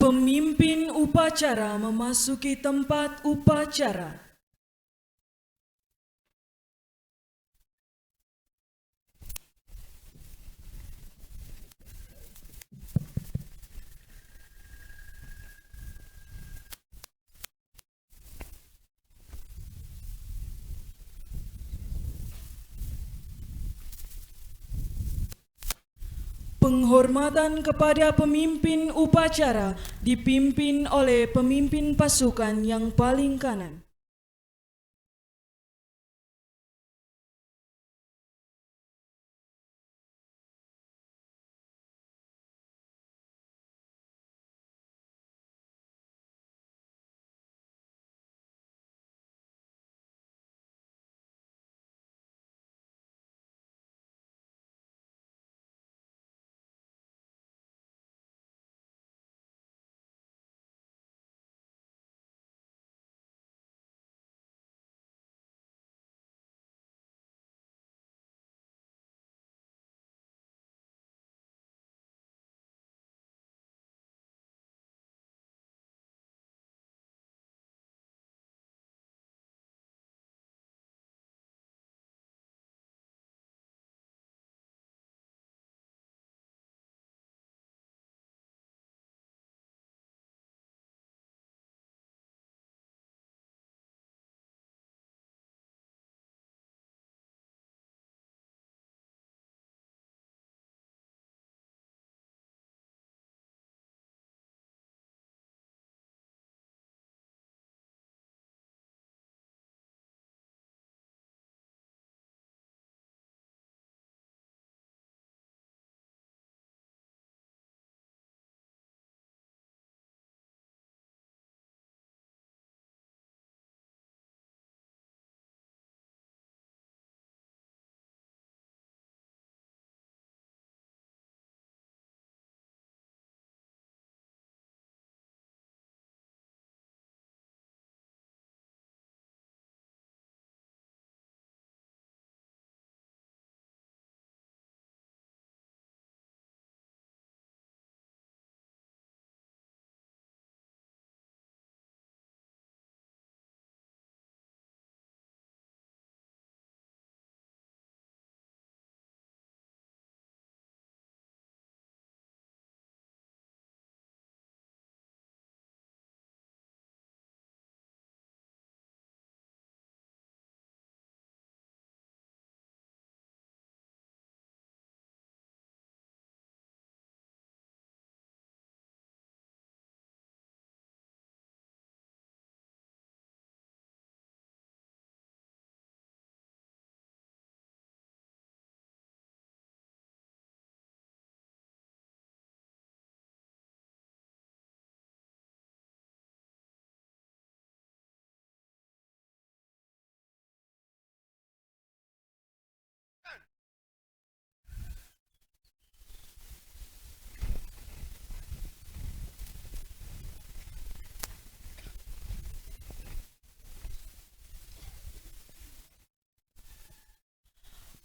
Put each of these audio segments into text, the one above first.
Pemimpin upacara memasuki tempat upacara. Penghormatan kepada pemimpin upacara dipimpin oleh pemimpin pasukan yang paling kanan.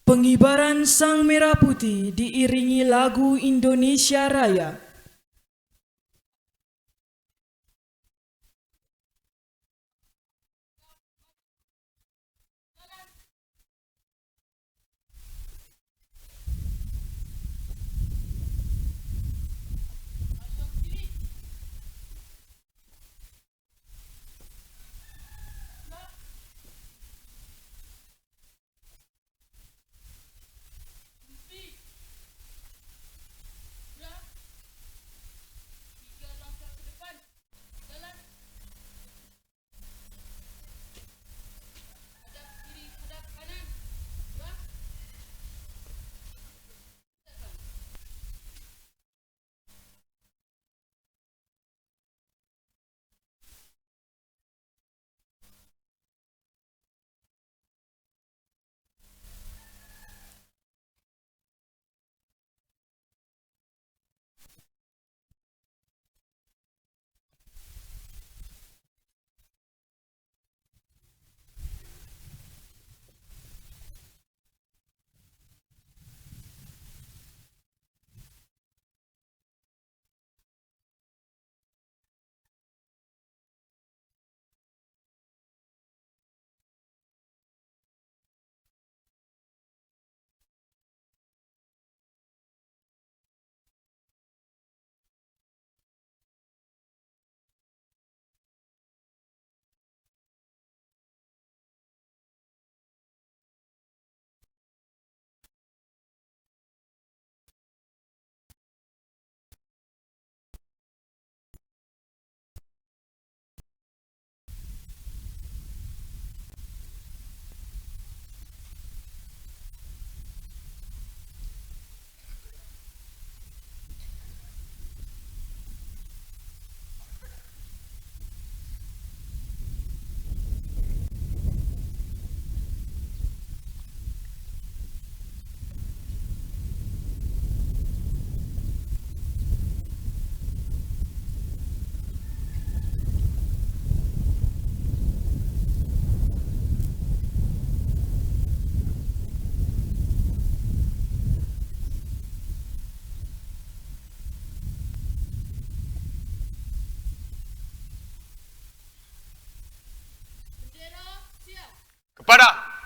Pengibaran Sang Merah Putih diiringi lagu Indonesia Raya.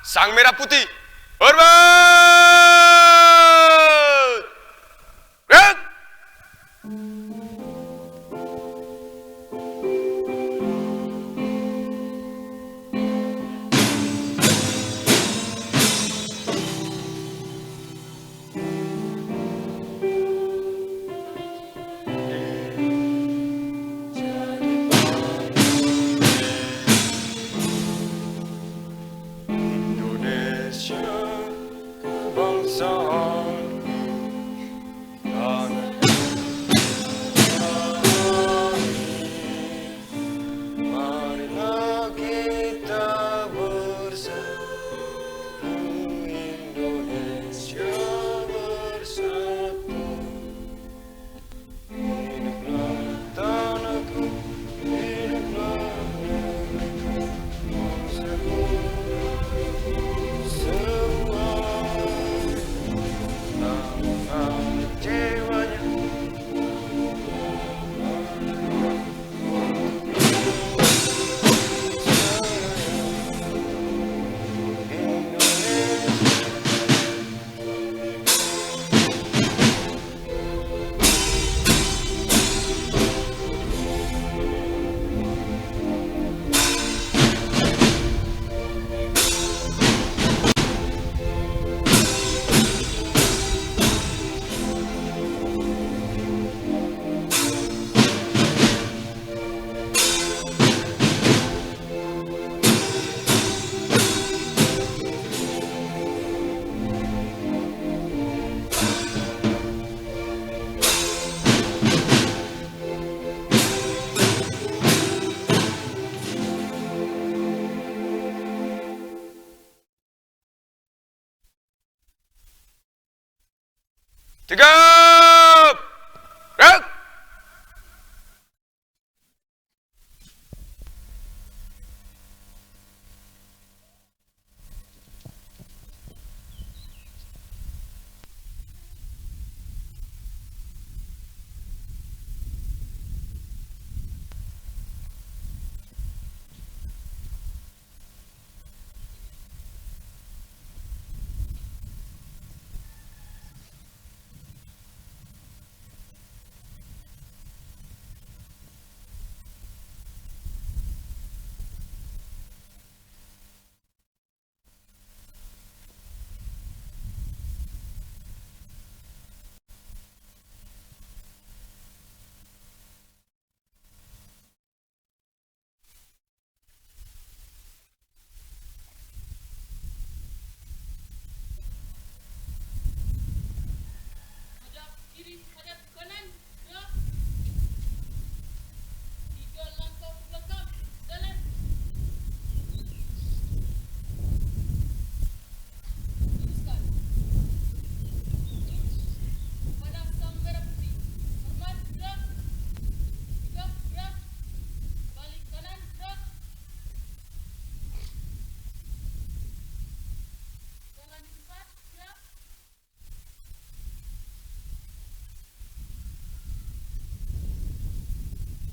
Sang Merah Putih, hormat! Gerak! Indonesia kebangsaan tanah air. Marilah kita bersatu, Indonesia bersatu. Hiduplah tanahku, hiduplah negeriku, bangsaku. Semua tanah jiwanya tegap, gerak! Hadap kiri, hadap kanan, gerak. 3 langkah ke belakang, jalan. Teruskan. Lurus. Hadap Sang Merah Putih. Hormat, gerak. Tegap, gerak. Balik kanan, gerak. Jalan di tempat, gerak.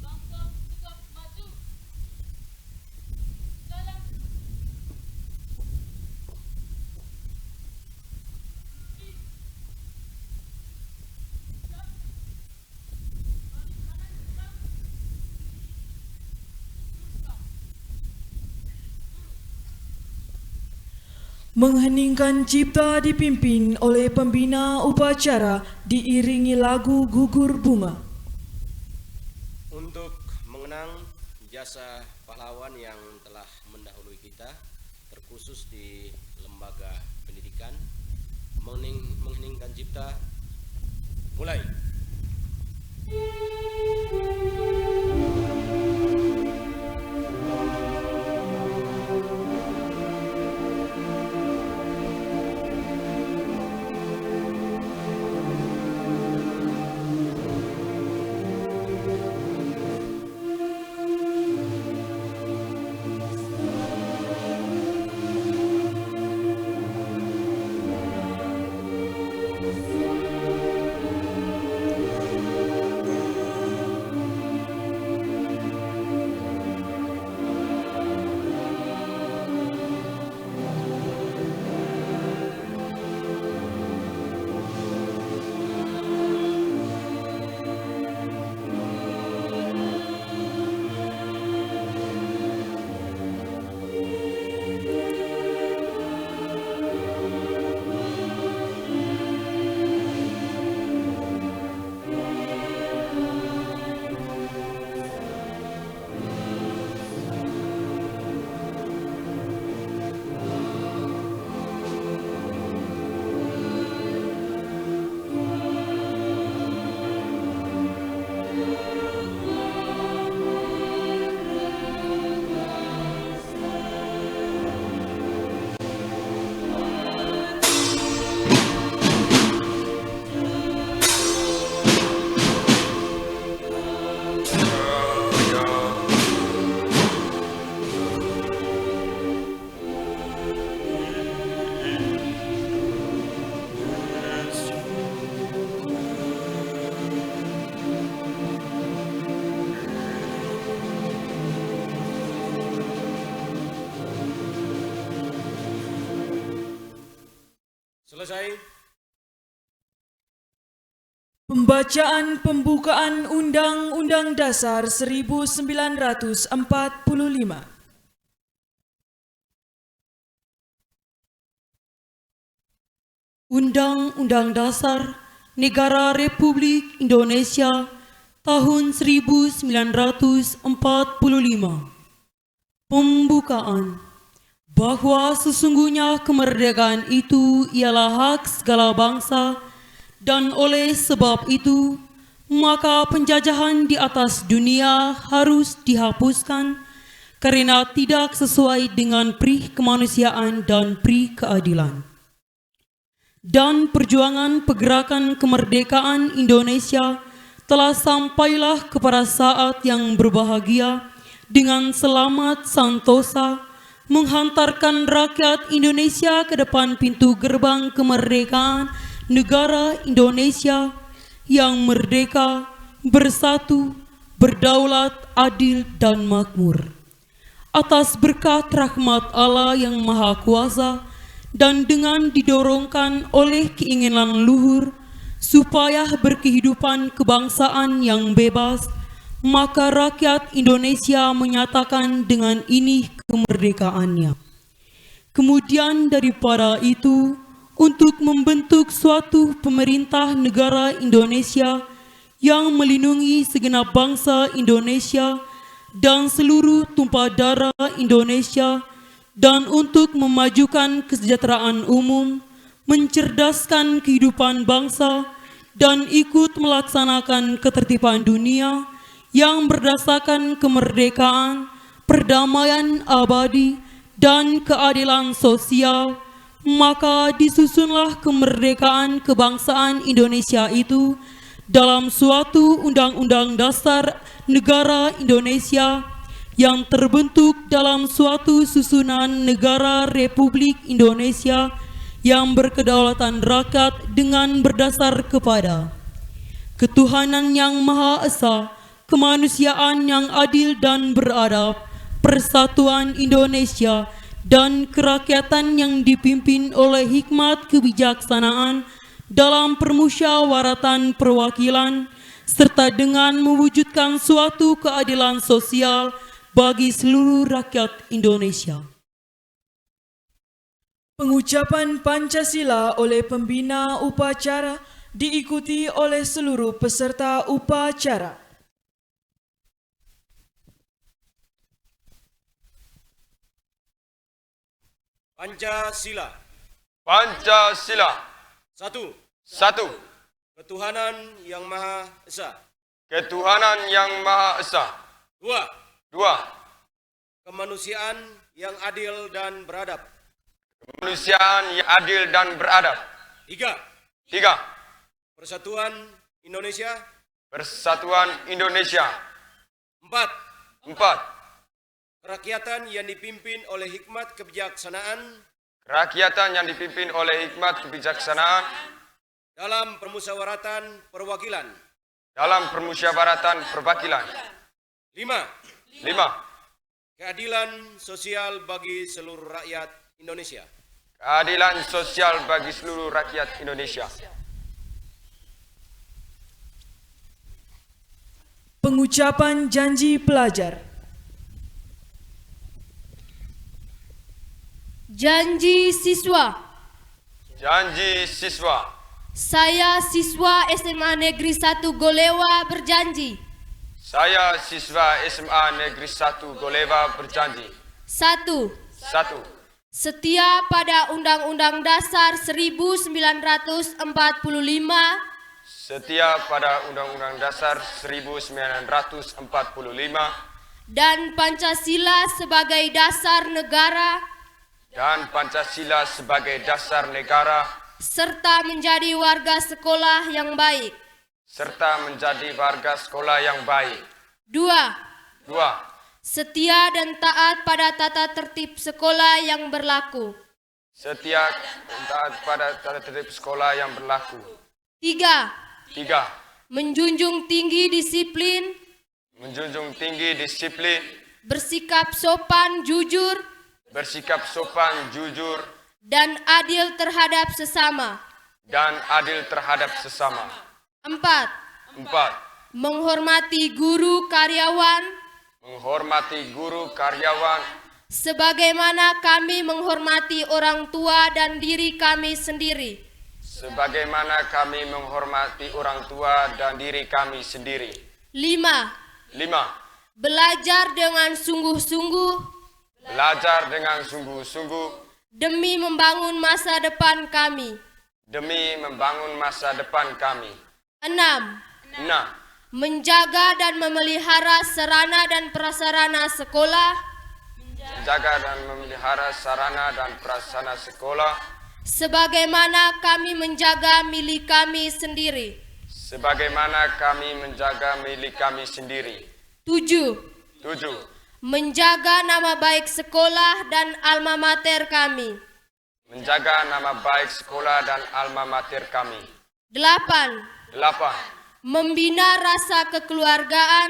Langkah tegap maju. Jalan. Kiri. Tegap. Balik kanan, gerak. Luruskan. Mengheningkan cipta dipimpin oleh pembina upacara diiringi lagu gugur bunga. Untuk mengenang jasa pahlawan yang telah mendahului kita, terkhusus di lembaga pendidikan, mengheningkan cipta, mulai. Selesai. Pembacaan pembukaan Undang-Undang Dasar 1945. Undang-Undang Dasar Negara Republik Indonesia tahun 1945. Pembukaan. Bahwa sesungguhnya kemerdekaan itu ialah hak segala bangsa, dan oleh sebab itu maka penjajahan di atas dunia harus dihapuskan karena tidak sesuai dengan pri kemanusiaan dan pri keadilan. Dan perjuangan pergerakan kemerdekaan Indonesia telah sampailah kepada saat yang berbahagia dengan selamat santosa menghantarkan rakyat Indonesia ke depan pintu gerbang kemerdekaan negara Indonesia yang merdeka, bersatu, berdaulat, adil, dan makmur. Atas berkat rahmat Allah yang Maha Kuasa dan dengan didorongkan oleh keinginan luhur supaya berkehidupan kebangsaan yang bebas, maka rakyat Indonesia menyatakan dengan ini kemerdekaannya. Kemudian daripada itu, untuk membentuk suatu pemerintah negara Indonesia yang melindungi segenap bangsa Indonesia dan seluruh tumpah darah Indonesia, dan untuk memajukan kesejahteraan umum, mencerdaskan kehidupan bangsa, dan ikut melaksanakan ketertiban dunia yang berdasarkan kemerdekaan, perdamaian abadi, dan keadilan sosial, maka disusunlah kemerdekaan kebangsaan Indonesia itu dalam suatu Undang-Undang Dasar Negara Indonesia yang terbentuk dalam suatu susunan negara Republik Indonesia yang berkedaulatan rakyat dengan berdasar kepada ketuhanan yang Maha Esa, kemanusiaan yang adil dan beradab, persatuan Indonesia, dan kerakyatan yang dipimpin oleh hikmat kebijaksanaan dalam permusyawaratan perwakilan, serta dengan mewujudkan suatu keadilan sosial bagi seluruh rakyat Indonesia. Pengucapan Pancasila oleh pembina upacara diikuti oleh seluruh peserta upacara. Pancasila. Pancasila. 1. Satu. Ketuhanan yang Maha Esa. Ketuhanan yang Maha Esa. 2. Dua. Kemanusiaan yang adil dan beradab. Kemanusiaan yang adil dan beradab. 3. Tiga. Persatuan Indonesia. Persatuan Indonesia. 4. Empat. Kerakyatan yang dipimpin oleh hikmat kebijaksanaan Kerakyatan yang dipimpin oleh hikmat kebijaksanaan dalam permusyawaratan perwakilan. dalam permusyawaratan perwakilan. 5. Lima. Keadilan sosial bagi seluruh rakyat Indonesia. Keadilan sosial bagi seluruh rakyat Indonesia. Pengucapan janji pelajar. Janji siswa. Janji siswa. Saya siswa SMA Negeri 1 Golewa berjanji. Saya siswa SMA Negeri 1 Golewa berjanji. 1. Satu. Setia pada Undang-Undang Dasar 1945 Setia pada Undang-Undang Dasar 1945 dan Pancasila sebagai dasar negara, dan Pancasila sebagai dasar negara, serta menjadi warga sekolah yang baik. serta menjadi warga sekolah yang baik. 2. Dua. Setia dan taat pada tata tertib sekolah yang berlaku. Setia dan taat pada tata tertib sekolah yang berlaku. 3. Tiga. Menjunjung tinggi disiplin, Menjunjung tinggi disiplin, bersikap sopan, jujur, bersikap sopan, jujur, dan adil terhadap sesama. dan adil terhadap sesama. 4. 4. Menghormati guru karyawan Menghormati guru karyawan sebagaimana kami menghormati orang tua dan diri kami sendiri. sebagaimana kami menghormati orang tua dan diri kami sendiri. 5. 5. Belajar dengan sungguh-sungguh Belajar dengan sungguh-sungguh demi membangun masa depan kami. demi membangun masa depan kami. 6. 6. Menjaga dan memelihara sarana dan prasarana sekolah Menjaga dan memelihara sarana dan prasarana sekolah sebagaimana kami menjaga milik kami sendiri. sebagaimana kami menjaga milik kami sendiri. 7. 7. Menjaga nama baik sekolah dan alma mater kami. Menjaga nama baik sekolah dan alma mater kami. 8. 8. Membina rasa kekeluargaan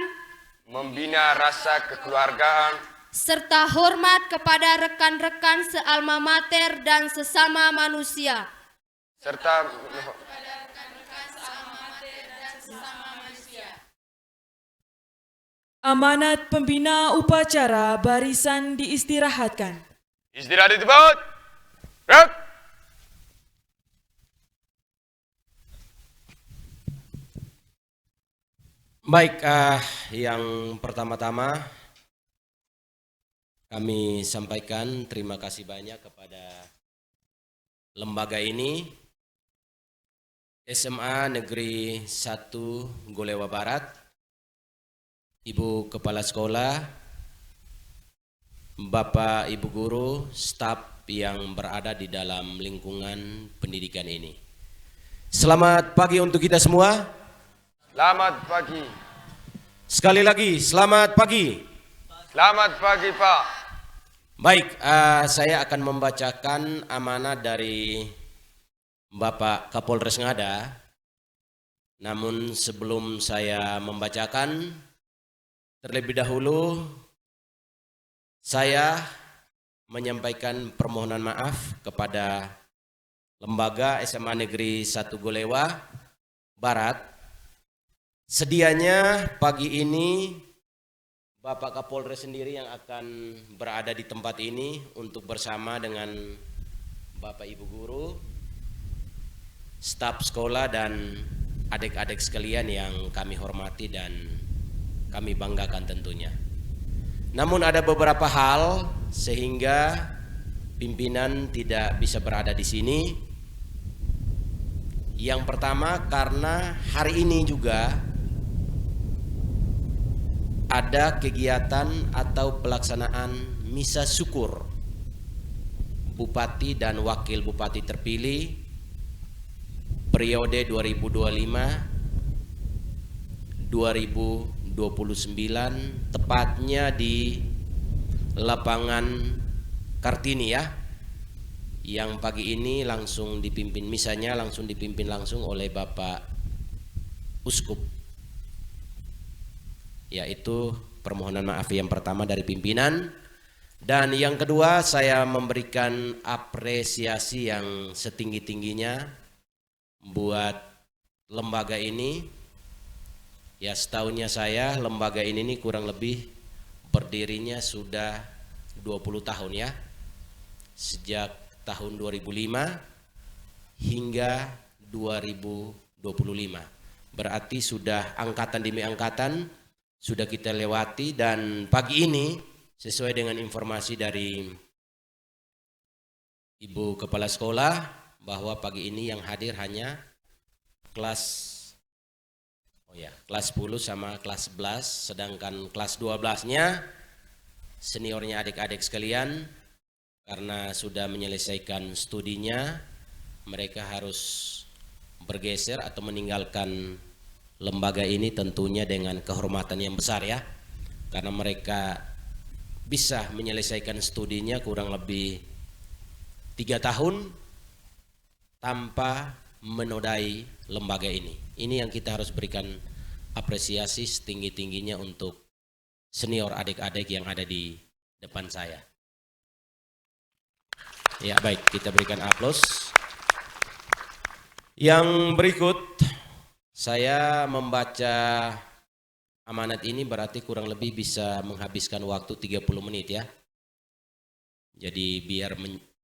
Membina rasa kekeluargaan serta hormat kepada rekan-rekan sealma mater dan sesama manusia. serta Amanat pembina upacara barisan diistirahatkan. istirahat di tempat. Gerak. Baik, yang pertama-tama kami sampaikan terima kasih banyak kepada lembaga ini, SMA Negeri 1 Golewa Barat, Ibu Kepala Sekolah, Bapak Ibu Guru, staf yang berada di dalam lingkungan pendidikan ini. Selamat pagi untuk kita semua. Selamat pagi. Sekali lagi, selamat pagi. Selamat pagi, Pak. Baik, saya akan membacakan amanah dari Bapak Kapolres Ngada. Namun sebelum saya membacakan, terlebih dahulu saya menyampaikan permohonan maaf kepada lembaga SMA Negeri 1 Golewa Barat. Sedianya pagi ini Bapak Kapolres sendiri yang akan berada di tempat ini untuk bersama dengan Bapak Ibu Guru, staf sekolah dan adik-adik sekalian yang kami hormati dan kami banggakan tentunya. Namun ada beberapa hal sehingga pimpinan tidak bisa berada di sini. Yang pertama karena hari ini juga ada kegiatan atau pelaksanaan misa syukur Bupati dan Wakil Bupati terpilih periode 2025-2029 tepatnya di lapangan Kartini ya, yang pagi ini langsung dipimpin misanya langsung oleh Bapak Uskup. Yaitu permohonan maaf yang pertama dari pimpinan. Dan yang kedua, saya memberikan apresiasi yang setinggi-tingginya buat lembaga ini. Ya, setahunnya saya lembaga ini kurang lebih berdirinya sudah 20 tahun ya. Sejak tahun 2005 hingga 2025. Berarti sudah angkatan demi angkatan sudah kita lewati, dan pagi ini sesuai dengan informasi dari Ibu Kepala Sekolah bahwa pagi ini yang hadir hanya kelas 10 sama kelas 11, sedangkan kelas 12-nya seniornya adik-adik sekalian karena sudah menyelesaikan studinya, mereka harus bergeser atau meninggalkan lembaga ini tentunya dengan kehormatan yang besar ya, karena mereka bisa menyelesaikan studinya kurang lebih 3 tahun tanpa menodai lembaga ini. Ini yang kita harus berikan apresiasi setinggi-tingginya untuk senior adik-adik yang ada di depan saya. Ya, baik, kita berikan aplaus. Yang berikut, saya membaca amanat ini berarti kurang lebih bisa menghabiskan waktu 30 menit ya. Jadi biar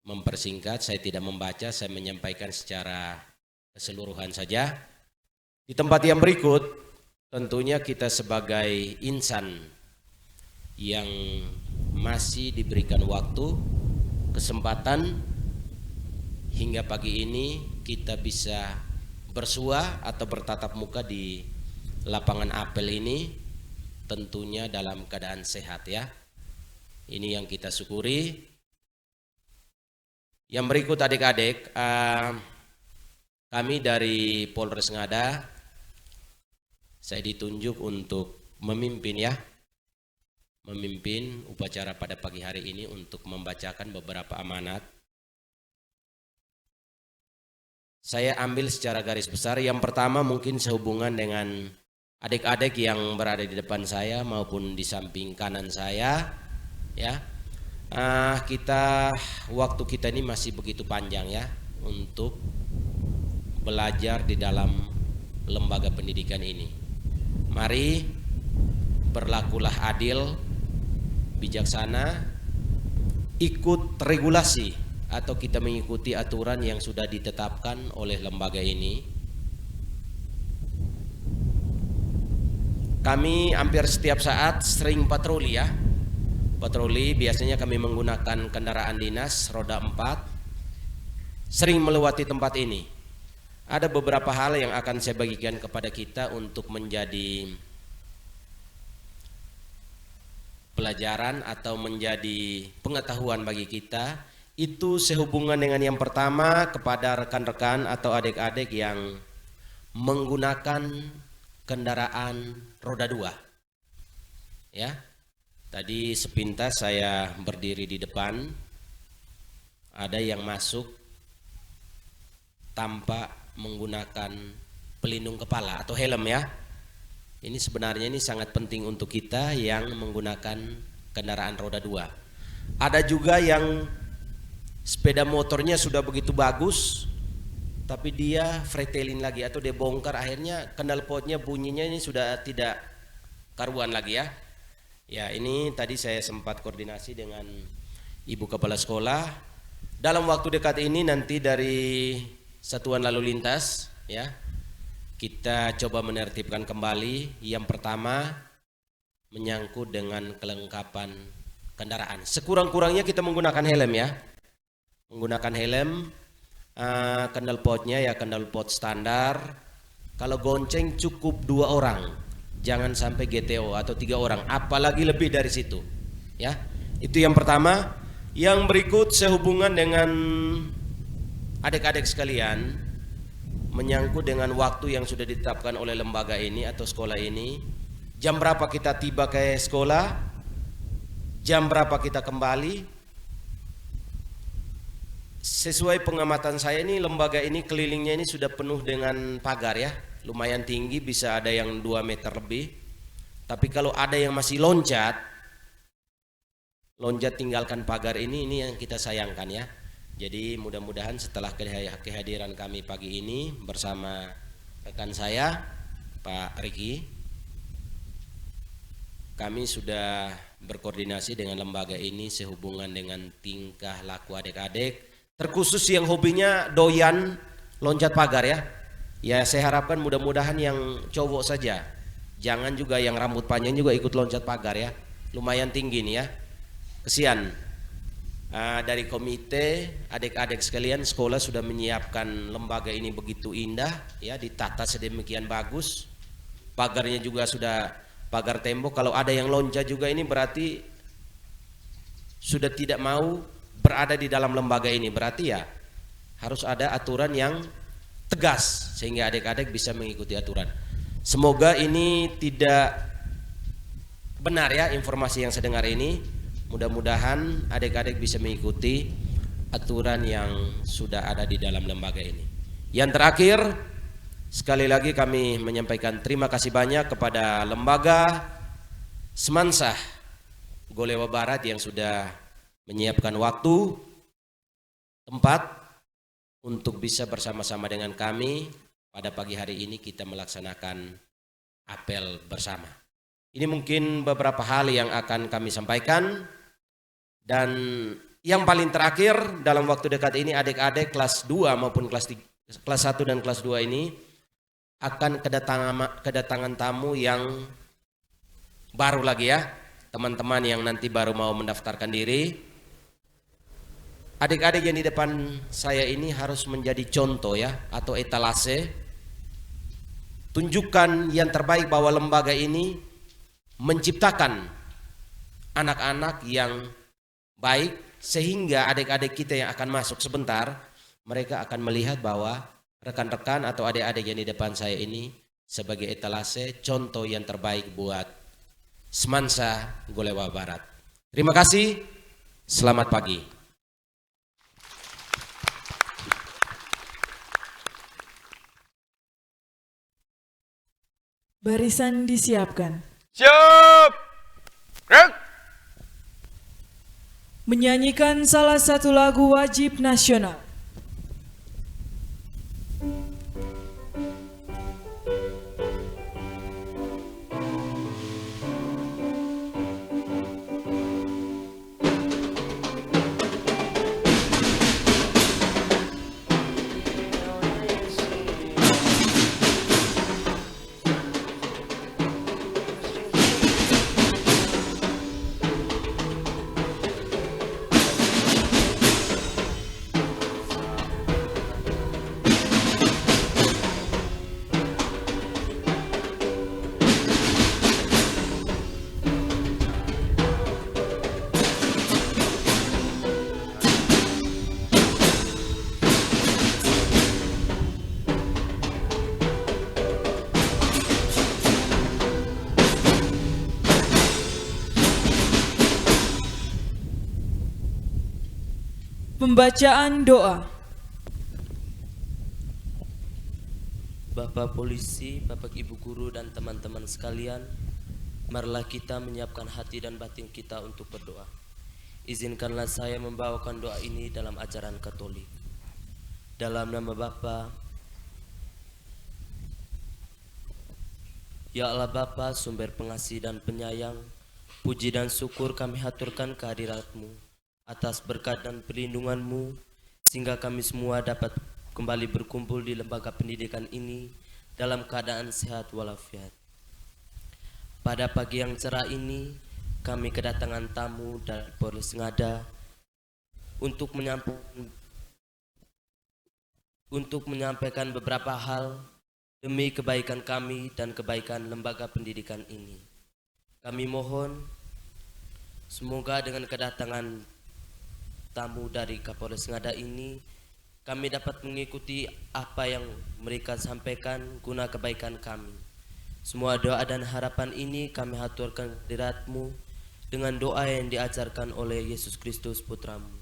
mempersingkat, saya tidak membaca, saya menyampaikan secara keseluruhan saja. Di tempat yang berikut, tentunya kita sebagai insan yang masih diberikan waktu, kesempatan, hingga pagi ini kita bisa bersua atau bertatap muka di lapangan apel ini, tentunya dalam keadaan sehat ya. Ini yang kita syukuri. Yang berikut adik-adik, kami dari Polres Ngada, saya ditunjuk untuk memimpin ya, memimpin upacara pada pagi hari ini untuk membacakan beberapa amanat. Saya ambil secara garis besar. Yang pertama mungkin sehubungan dengan adik-adik yang berada di depan saya maupun di samping kanan saya ya. Waktu kita ini masih begitu panjang ya untuk belajar di dalam lembaga pendidikan ini. Mari berlakulah adil, bijaksana, ikut regulasi atau kita mengikuti aturan yang sudah ditetapkan oleh lembaga ini. Kami hampir setiap saat sering patroli ya. Patroli biasanya kami menggunakan kendaraan dinas roda 4, sering melewati tempat ini. Ada beberapa hal yang akan saya bagikan kepada kita untuk menjadi pelajaran atau menjadi pengetahuan bagi kita. Itu sehubungan dengan yang pertama kepada rekan-rekan atau adik-adik yang menggunakan kendaraan roda 2 ya. Tadi sepintas saya berdiri di depan, ada yang masuk tanpa menggunakan pelindung kepala atau helm ya. Ini sebenarnya ini sangat penting untuk kita yang menggunakan kendaraan roda 2. Ada juga yang sepeda motornya sudah begitu bagus, tapi dia fretelin lagi atau dia bongkar, akhirnya knalpotnya bunyinya ini sudah tidak karuan lagi ya. Ya, ini tadi saya sempat koordinasi dengan Ibu Kepala Sekolah. Dalam waktu dekat ini nanti dari Satuan Lalu Lintas ya, kita coba menertibkan kembali. Yang pertama menyangkut dengan kelengkapan kendaraan. Sekurang-kurangnya kita menggunakan helm ya. Menggunakan helm, knalpotnya ya knalpot standar. Kalau gonceng cukup 2 orang. Jangan sampai GTO atau 3 orang, apalagi lebih dari situ ya. Itu yang pertama. Yang berikut sehubungan dengan adik-adik sekalian, menyangkut dengan waktu yang sudah ditetapkan oleh lembaga ini atau sekolah ini. Jam berapa kita tiba ke sekolah, jam berapa kita kembali. Sesuai pengamatan saya ini, lembaga ini kelilingnya ini sudah penuh dengan pagar ya. Lumayan tinggi, bisa ada yang 2 meter lebih. Tapi kalau ada yang masih loncat tinggalkan pagar ini yang kita sayangkan ya. Jadi mudah-mudahan setelah kehadiran kami pagi ini bersama rekan saya Pak Riki, kami sudah berkoordinasi dengan lembaga ini sehubungan dengan tingkah laku adik-adik, terkhusus yang hobinya doyan loncat pagar ya. Ya, saya harapkan mudah-mudahan yang cowok saja, jangan juga yang rambut panjang juga ikut loncat pagar ya. Lumayan tinggi nih ya. Kesian. Dari komite adik-adik sekalian, sekolah sudah menyiapkan lembaga ini begitu indah ya, ditata sedemikian bagus. Pagarnya juga sudah pagar tembok. Kalau ada yang loncat juga ini berarti sudah tidak mau berada di dalam lembaga ini. Berarti ya harus ada aturan yang tegas sehingga adik-adik bisa mengikuti aturan. Semoga ini tidak benar ya informasi yang saya dengar ini. Mudah-mudahan adik-adik bisa mengikuti aturan yang sudah ada di dalam lembaga ini. Yang terakhir, sekali lagi kami menyampaikan terima kasih banyak kepada lembaga Semansah Golewa Barat yang sudah menyiapkan waktu tempat untuk bisa bersama-sama dengan kami pada pagi hari ini kita melaksanakan apel bersama. Ini mungkin beberapa hal yang akan kami sampaikan, dan yang paling terakhir dalam waktu dekat ini adik-adik kelas 2 maupun kelas 1 dan kelas 2 ini akan kedatangan tamu yang baru lagi ya, teman-teman yang nanti baru mau mendaftarkan diri. Adik-adik yang di depan saya ini harus menjadi contoh ya, atau etalase. Tunjukkan yang terbaik bahwa lembaga ini menciptakan anak-anak yang baik, sehingga adik-adik kita yang akan masuk sebentar, mereka akan melihat bahwa rekan-rekan atau adik-adik yang di depan saya ini sebagai etalase, contoh yang terbaik buat Semansa Golewa Barat. Terima kasih, selamat pagi. Barisan disiapkan. Siap. Gerak. Menyanyikan salah satu lagu wajib nasional. Pembacaan doa. Bapak polisi, Bapak Ibu guru dan teman-teman sekalian, marilah kita menyiapkan hati dan batin kita untuk berdoa. Izinkanlah saya membawakan doa ini dalam ajaran Katolik. Dalam nama Bapa, ya Allah Bapa, sumber pengasih dan penyayang, puji dan syukur kami haturkan kehadirat-Mu atas berkat dan perlindungan-Mu, sehingga kami semua dapat kembali berkumpul di lembaga pendidikan ini dalam keadaan sehat walafiat. Pada pagi yang cerah ini, kami kedatangan tamu dari Polres Ngada untuk menyampaikan beberapa hal demi kebaikan kami dan kebaikan lembaga pendidikan ini. Kami mohon semoga dengan kedatangan tamu dari Kapolres Ngada ini, kami dapat mengikuti apa yang mereka sampaikan guna kebaikan kami. Semua doa dan harapan ini kami haturkan kehadirat-Mu dengan doa yang diajarkan oleh Yesus Kristus Putra-Mu.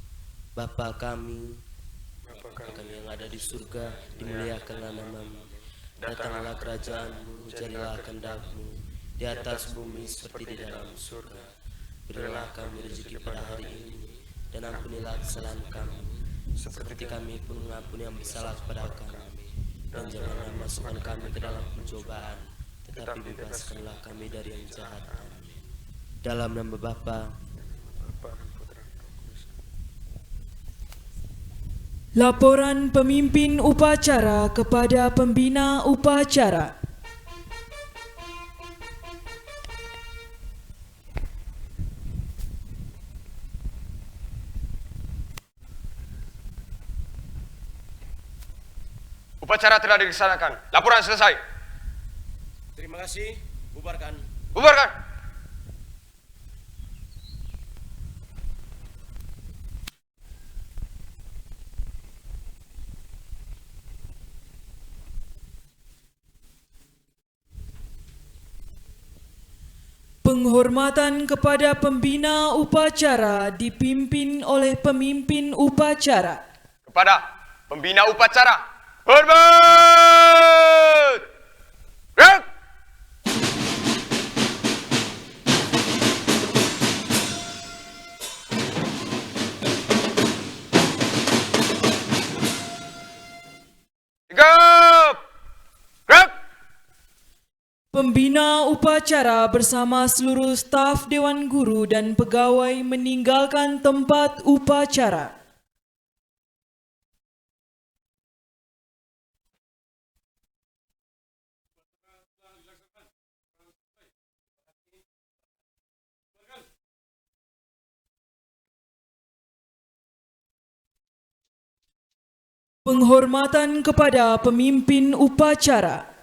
Bapa kami yang ada di surga, dimuliakanlah nama-Mu. Datanglah kerajaan-Mu, jadilah kehendak-Mu di atas bumi seperti di dalam surga. Berilah kami rezeki pada hari ini, dan ampunilah kesalahan kami, seperti kami pun mengampuni yang bersalah kepada kami. Dan janganlah masukkan kami ke dalam pencobaan, tetapi bebaskanlah kami dari yang jahat. Amin. Dalam nama Bapa, Laporan pemimpin upacara kepada pembina upacara. Upacara telah dilaksanakan. Laporan selesai. Terima kasih. Bubarkan. Bubarkan. Penghormatan kepada pembina upacara dipimpin oleh pemimpin upacara. Kepada pembina upacara, hormat! Gerak! Pembina upacara bersama seluruh staf Dewan Guru dan pegawai meninggalkan tempat upacara. Penghormatan kepada pemimpin upacara.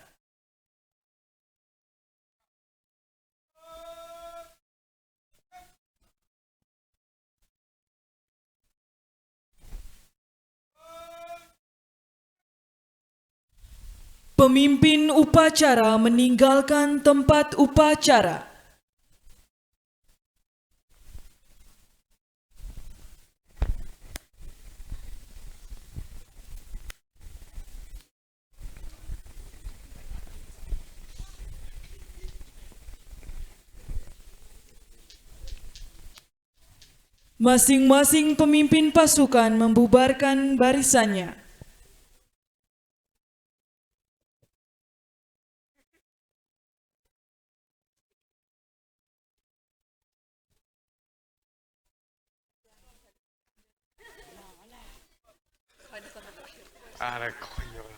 Pemimpin upacara meninggalkan tempat upacara. Masing-masing pemimpin pasukan membubarkan barisannya. Ada konyol.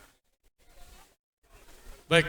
Baik,